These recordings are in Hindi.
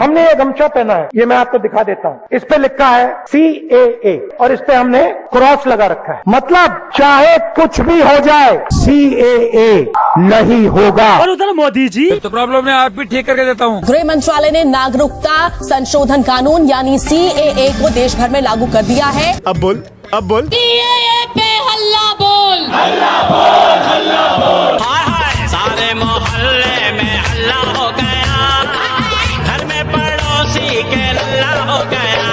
हमने ये गमछा पहना है, ये मैं आपको दिखा देता हूँ। इस पे लिखा है CAA और इस पे हमने क्रॉस लगा रखा है। मतलब चाहे कुछ भी हो जाए CAA नहीं होगा। और उधर मोदी जी तो प्रॉब्लम है, आप भी ठीक करके देता हूँ। गृह मंत्रालय ने नागरिकता संशोधन कानून यानी CAA को देश भर में लागू कर दिया है। अब बोल CAA पे हल्ला बोल, हल्ला बोल, हल्ला बोल। सारे मोहल्ले में हल्ला हो गया, घर में पड़ोसी के लल्ला हो गया।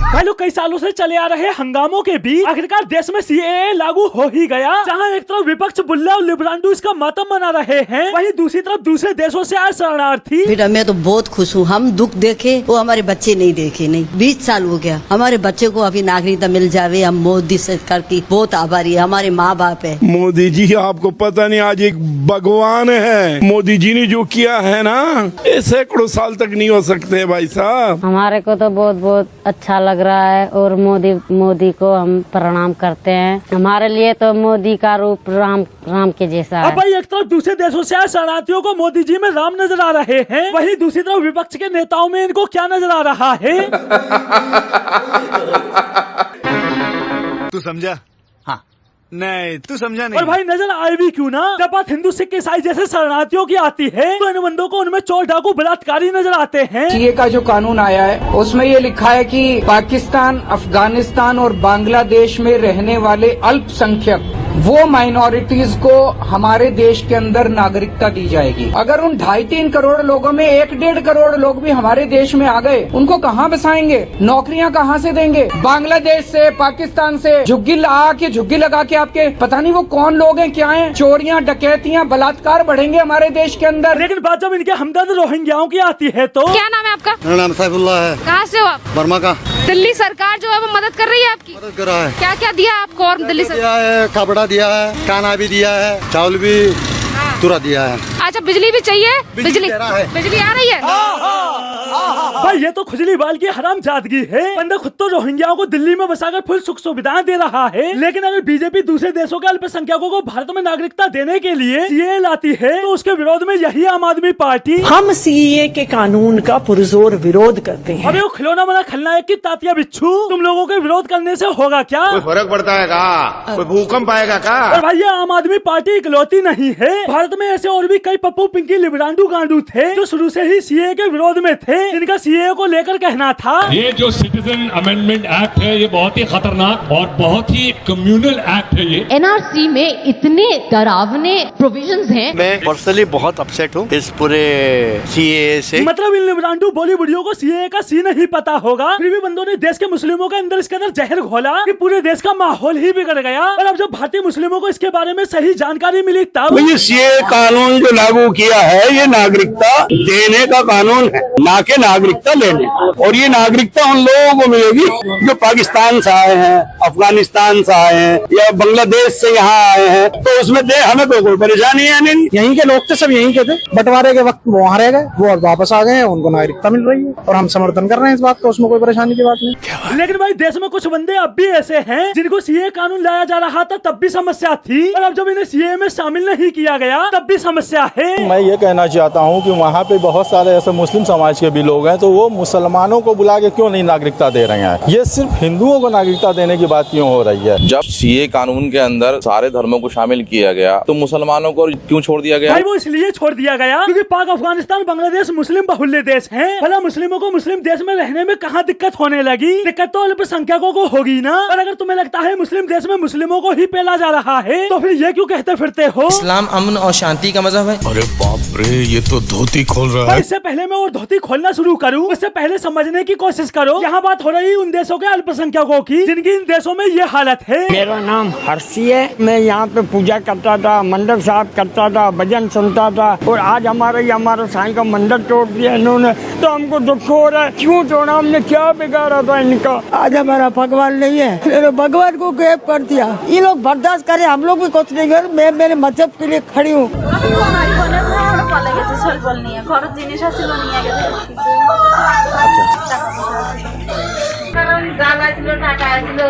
भाई लोग कई सालों से चले आ रहे हंगामों के बीच आखिरकार देश में CAA लागू हो ही गया। जहां एक तरफ विपक्ष बुल्ला और लिब्रांडू इसका मातम मना रहे हैं, वहीं दूसरी तरफ दूसरे देशों से आए शरणार्थी। बेटा मैं तो बहुत खुश हूँ, हम दुख देखे वो हमारे बच्चे नहीं देखे। नहीं 20 साल हो गया, हमारे बच्चे को अभी नागरिकता मिल जावे। हम मोदी सरकार की बहुत आभारी है, हमारे माँ बाप है। मोदी जी आपको पता नहीं आज एक भगवान है। मोदी जी ने जो किया है ना, ये सैकड़ों साल तक नहीं हो सकते भाई साहब। हमारे को तो बहुत बहुत अच्छा लग रहा है और मोदी को हम प्रणाम करते हैं। हमारे लिए तो मोदी का रूप राम के जैसा है। अब भाई एक तरफ दूसरे देशों से आए शरणार्थियों को मोदी जी में राम नजर आ रहे हैं, वहीं दूसरी तरफ विपक्ष के नेताओं में इनको क्या नजर आ रहा है? तू समझा? हाँ नहीं तू समझा नहीं। और भाई नजर आए भी क्यों ना, जब बात हिंदू सिख ईसाई जैसे शरणार्थियों की आती है तो इन बंदों को उनमें चोर डाकू बलात्कारी नजर आते हैं। सीए का जो कानून आया है उसमें ये लिखा है कि पाकिस्तान, अफगानिस्तान और बांग्लादेश में रहने वाले अल्पसंख्यक वो माइनॉरिटीज को हमारे देश के अंदर नागरिकता दी जाएगी। अगर उन 2.5-3 करोड़ लोगों में 1-1.5 करोड़ लोग भी हमारे देश में आ गए, उनको कहाँ बसाएंगे? नौकरियाँ कहाँ से देंगे? बांग्लादेश से, पाकिस्तान से झुग्गी लगा के आपके पता नहीं वो कौन लोग हैं, क्या हैं, चोरियाँ, डकैतियाँ, बलात्कार बढ़ेंगे हमारे देश के अंदर। लेकिन बात जब इनके हमदर्द रोहिंग्याओं की आती है तो क्या नाम है आपका? मेरा नाम सैफुल्लाह है। कहाँ से हो आप? बर्मा का। दिल्ली सरकार जो है वो मदद कर रही है आपकी? मदद कर रहा है। क्या क्या दिया आपको? और दिल्ली सरकार दिया है, कपड़ा दिया है, खाना भी दिया है, चावल भी तुरंत दिया है। अच्छा बिजली भी चाहिए? बिजली आ रही है? भाई ये तो खुजली बाल की हराम जादगी है। बंदा खुद तो रोहिंग्याओं को दिल्ली में बसाकर फुल सुख सुविधाएं दे रहा है, लेकिन अगर बीजेपी दूसरे देशों के अल्पसंख्यकों को भारत में नागरिकता देने के लिए CAA लाती है तो उसके विरोध में यही आम आदमी पार्टी हम CAA के कानून का पुरजोर विरोध करते हैं। अरे वो खिलौना बना खलनायक की तातिया बिच्छू, तुम लोगों के विरोध करने से होगा क्या? कोई फर्क पड़ता है का? कोई भूकंप आएगा का? और भाई ये आम आदमी पार्टी इकलौती नहीं है, भारत में ऐसे और भी कई पप्पू पिंकी लिब्रांडू गांडू थे जो शुरू से ही CAA के विरोध में थे। इनका CAA को लेकर कहना था ये जो सिटीजन अमेंडमेंट एक्ट है ये बहुत ही खतरनाक और बहुत ही कम्युनल एक्ट है। ये NRC में इतने डरावने प्रोविजंस हैं। मैं पर्सनली बहुत अपसेट हूँ इस पूरे CAA से। मतलब इन लिब्रांडू बॉलीवुडियों को CAA का सी नहीं पता होगा, फिर भी बंदों ने देश के मुस्लिमों के अंदर इसके अंदर जहर घोला कि पूरे देश का माहौल ही बिगड़ गया। और अब जब भारतीय मुस्लिमों को इसके बारे में सही जानकारी मिली तब ये CAA कानून जो लागू किया है ये नागरिकता देने का कानून है, ना कि नागरिकता लेने। और ये नागरिकता उन लोगों को मिलेगी जो पाकिस्तान से आए हैं, अफगानिस्तान से आए हैं या बांग्लादेश से यहाँ आए हैं, तो उसमें हमें तो कोई परेशानी है नहीं। यहीं के लोग थे, सब यहीं के थे। बंटवारे के वक्त वहाँ रह गए, वो और वापस आ गए हैं, उनको नागरिकता मिल रही है और हम समर्थन कर रहे हैं इस बात का, उसमें कोई परेशानी की बात नहीं। लेकिन भाई देश में कुछ बंदे अब भी ऐसे हैं जिनको CAA कानून लाया जा रहा था तब भी समस्या थी, और अब जब इन्हें CAA में शामिल नहीं किया गया तब भी समस्या है। मैं ये कहना चाहता हूँ कि वहाँ पे बहुत सारे ऐसे मुस्लिम समाज के भी लोग हैं, तो वो मुसलमानों को बुला के क्यों नहीं नागरिकता दे रहे हैं? ये सिर्फ हिंदुओं को नागरिकता देने की बात क्यों हो रही है? जब CAA कानून के अंदर सारे धर्मों को शामिल किया गया तो मुसलमानों को क्यों छोड़ दिया गया? भाई वो इसलिए छोड़ दिया गया क्योंकि पाक, अफगानिस्तान, बांग्लादेश मुस्लिम बहुल्य देश हैं। भला मुस्लिमों को मुस्लिम देश में रहने में कहाँ दिक्कत होने लगी? दिक्कत तो अल्पसंख्यकों को होगी ना। और अगर तुम्हें लगता है मुस्लिम देश में मुस्लिमों को ही पेला जा रहा है तो फिर ये क्यों कहते फिरते हो इस्लाम अमन और शांति का मजहब है? अरे बाप रे, ये तो धोती खोल रहा है। इससे पहले मैं और धोती खोलना शुरू करूं उससे पहले समझने की कोशिश करो। यहाँ बात हो रही उन देशों के अल्पसंख्यकों की जिनकी इन देशों में ये हालत है। मेरा नाम हर्षी है, मैं यहाँ पे पूजा करता था, मंदिर साफ करता था, भजन सुनता था, और आज हमारा साईं का मंदिर तोड़ दिया इन्होंने, तो हमको दुख हो रहा है। क्यों तोड़ा? हमने क्या बिगाड़ा था इनका? आज हमारा भगवान नहीं है, मेरे भगवान को गैप कर दिया। ये लोग बर्दाश्त करे, हम लोग भी कुछ नहीं कर। मैं मेरे मजहब के लिए खड़ी हूँ। কারণ যা গাছিল টাকা আছিল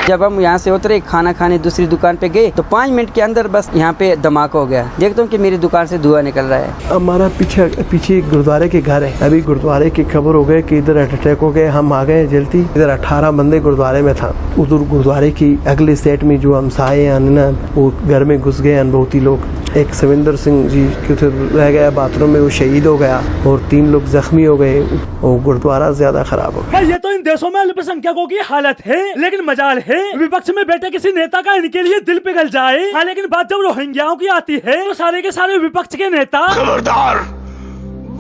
जब हम यहाँ से उतरे खाना खाने दूसरी दुकान पे गए तो 5 मिनट के अंदर बस यहाँ पे धमाका हो गया। देखता हूँ कि मेरी दुकान से धुआं निकल रहा है। हमारा पीछे एक गुरुद्वारे के घर है। अभी गुरुद्वारे की खबर हो गई कि इधर अटैक हो गए। हम आ गए जल्दी। इधर 18 बंदे गुरुद्वारे में था। उधर गुरुद्वारे की अगले सेट में जो हमसाए हैं वो घर में घुस गए अनुभूति लोग। एक सविंदर सिंह जी रह गया बाथरूम में, वो शहीद हो गया और 3 लोग जख्मी हो गए और गुरुद्वारा ज्यादा खराब हो गया। ये तो इन देशों में अल्पसंख्यकों की हालत है, लेकिन मजाल है विपक्ष में बैठे किसी नेता का इनके लिए दिल पिघल जाए। हाँ, लेकिन बात जब रोहिंग्याओं की आती है तो सारे के सारे विपक्ष के नेता खबरदार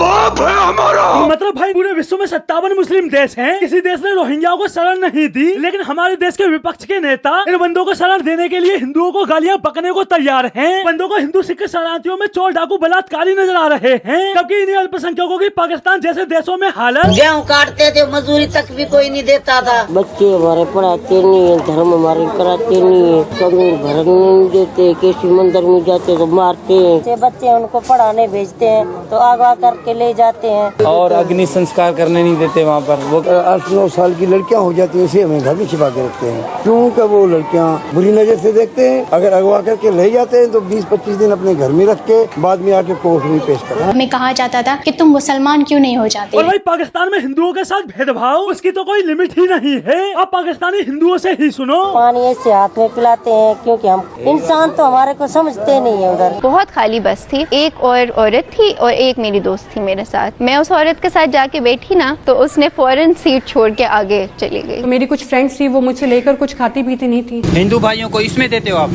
बाप है हमारा। मतलब भाई पूरे विश्व में 57 मुस्लिम देश हैं, किसी देश ने रोहिंग्याओं को शरण नहीं दी, लेकिन हमारे देश के विपक्ष के नेता इन बंदों को शरण देने के लिए हिंदुओं को गालियां बकने को तैयार हैं। बंदों को हिंदू सिख शरणार्थियों में चोर डाकू बलात्कारी नजर आ रहे हैं, जबकि इन्हीं अल्पसंख्यकों की पाकिस्तान जैसे देशों में हालत। गेहूँ काटते थे, मजदूरी तक भी कोई नहीं देता था। बच्चे हमारे पढ़ाते नहीं है, धर्म हमारे कराते नहीं है, कभी भरने नहीं देते, किसी मंदिर में जाते तो मारते हैं। बच्चे उनको पढ़ाने भेजते हैं तो अगवा करके ले जाते हैं और अग्नि संस्कार करने नहीं देते वहाँ पर। वो 8-9 साल की लड़कियाँ हो जाती है, इसे हमें घर में छिपा के रखते हैं क्योंकि वो लड़कियाँ बुरी नजर से देखते हैं। अगर अगवा करके ले जाते हैं तो 20-25 दिन अपने घर में रख के बाद में आके कोर्ट में पेश करें। हमें कहा जाता था कि तुम मुसलमान क्यों नहीं हो जाते। और भाई पाकिस्तान में हिंदुओं के साथ भेदभाव, उसकी तो कोई लिमिट ही नहीं है। आप पाकिस्तानी हिंदुओं से ही सुनो। पानी ऐसे हाथ में पिलाते हैं क्योंकि हम इंसान तो हमारे को समझते नहीं है। उधर बहुत खाली बस थी, एक और औरत थी और एक मेरी दोस्त थी मेरे साथ। मैं उस औरत के साथ जाके बैठी ना तो उसने फौरन सीट छोड़ के आगे चली गई। मेरी कुछ फ्रेंड्स थी, वो मुझसे लेकर कुछ खाती पीती नहीं थी। हिंदू भाइयों को इसमें देते हो आप,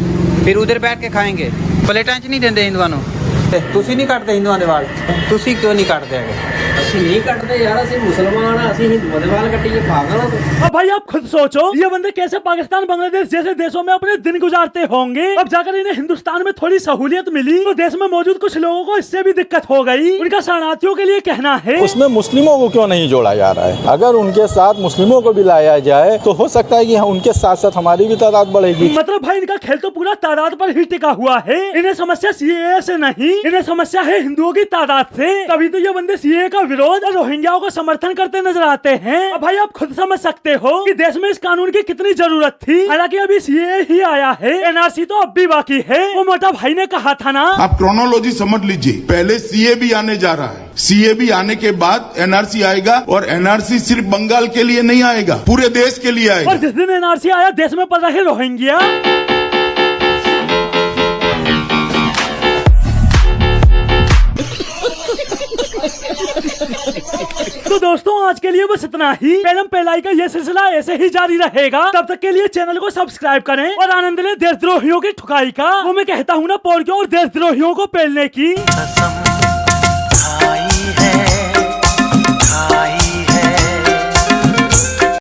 फिर उधर बैठ के खाएंगे। प्लेटां च नहीं देंगे हिंदुओं ਨੂੰ। ਤੁਸੀਂ ਨਹੀਂ ਕੱਟਦੇ ਹਿੰਦੂਆਂ ਦੇ ਵਾਲ, ਤੁਸੀਂ ਕਿਉਂ ਨਹੀਂ ਕੱਟਦੇ ਹੈਗੇ? ਅਸੀਂ ਨਹੀਂ ਕੱਟਦੇ यार, ਅਸੀਂ मुसलमान हैं, ਅਸੀਂ हिंदुओं ਦੇ ਵਾਲ ਕੱਟੀਏ, पागल हो तुम। अब भाई आप खुद सोचो, ये बंदे कैसे पाकिस्तान बांग्लादेश जैसे देशों में अपने दिन गुजारते होंगे। अब जाकर इन्हें हिंदुस्तान में थोड़ी सहूलियत मिली तो देश में मौजूद कुछ लोगों को इससे भी दिक्कत हो गई। उनका शरणार्थियों के लिए कहना है उसमें मुस्लिमों को क्यों नहीं जोड़ा जा रहा है। अगर उनके साथ मुस्लिमों को भी लाया जाए तो हो सकता है कि उनके साथ साथ हमारी भी तादाद बढ़ेगी। मतलब भाई इनका खेल तो पूरा तादाद पर ही टिका हुआ है। इन्हें समस्या सीएए से नहीं, इन्हें समस्या है हिंदुओं की तादाद से। तभी तो ये बंदे सीएए का विरोध और रोहिंग्याओं को समर्थन करते नजर आते हैं। अब भाई आप खुद समझ सकते हो कि देश में इस कानून की कितनी जरूरत थी। हालांकि अभी सीएए ही आया है, एनआरसी तो अब भी बाकी है। वो मोटा भाई ने कहा था ना, आप क्रोनोलॉजी समझ लीजिए। पहले सीए भी आने जा रहा है, सीए भी आने के बाद एनआरसी आएगा और एनआरसी सिर्फ बंगाल के लिए नहीं आएगा, पूरे देश के लिए आएगा। और जिस दिन एनआरसी आया देश में पड़ रहे रोहिंग्या। तो दोस्तों आज के लिए बस इतना ही। पेलम पेलाई का ये सिलसिला ऐसे ही जारी रहेगा। तब तक के लिए चैनल को सब्सक्राइब करें और आनंद लें देशद्रोहियों की ठुकाई का। वो मैं कहता हूँ ना, पोर और देशद्रोहियों को पेलने की।